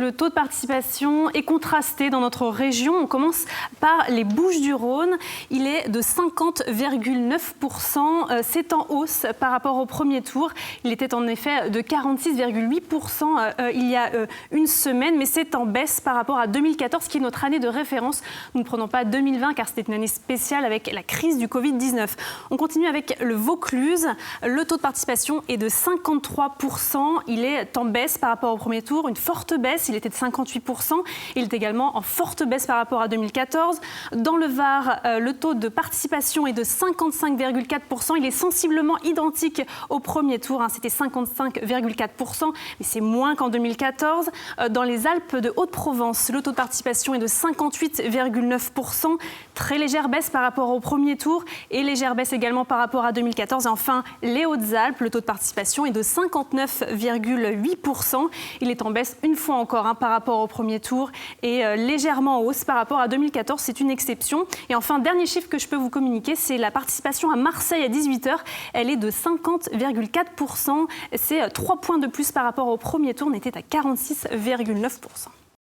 le taux de participation est contrasté dans notre région. On commence par les Bouches-du-Rhône. Il est de 50,9%. C'est en hausse par rapport au premier tour. Il était en effet de 46,8% il y a une semaine, mais c'est en baisse par rapport à 2014, qui est notre année de référence. Nous ne prenons pas 2020 car c'était une année spéciale avec la crise du Covid-19. On continue avec le Vaucluse. Le taux de participation est de 53%. Il est en baisse par rapport au premier tour, une forte baisse. Il était de 58%. Il est également en forte baisse par rapport à 2014. Dans le Var, le taux de participation est de 55,4%. Il est sensiblement identique au premier tour. C'était 55,4%, mais c'est moins qu'en 2014. Dans les Alpes de Haute-Provence, le taux de participation est de 58,9%. Très légère baisse par rapport au premier tour et légère baisse également par rapport à 2014. Et enfin, les Hautes-Alpes, le taux de participation est de 59,8%. Il est en baisse une fois encore par rapport au premier tour et légèrement en hausse par rapport à 2014. C'est une exception. Et enfin, dernier chiffre que je peux vous communiquer, c'est la participation à Marseille à 18h. Elle est de 50,4%. C'est 3 points de plus par rapport au premier tour. On était à 46,9%.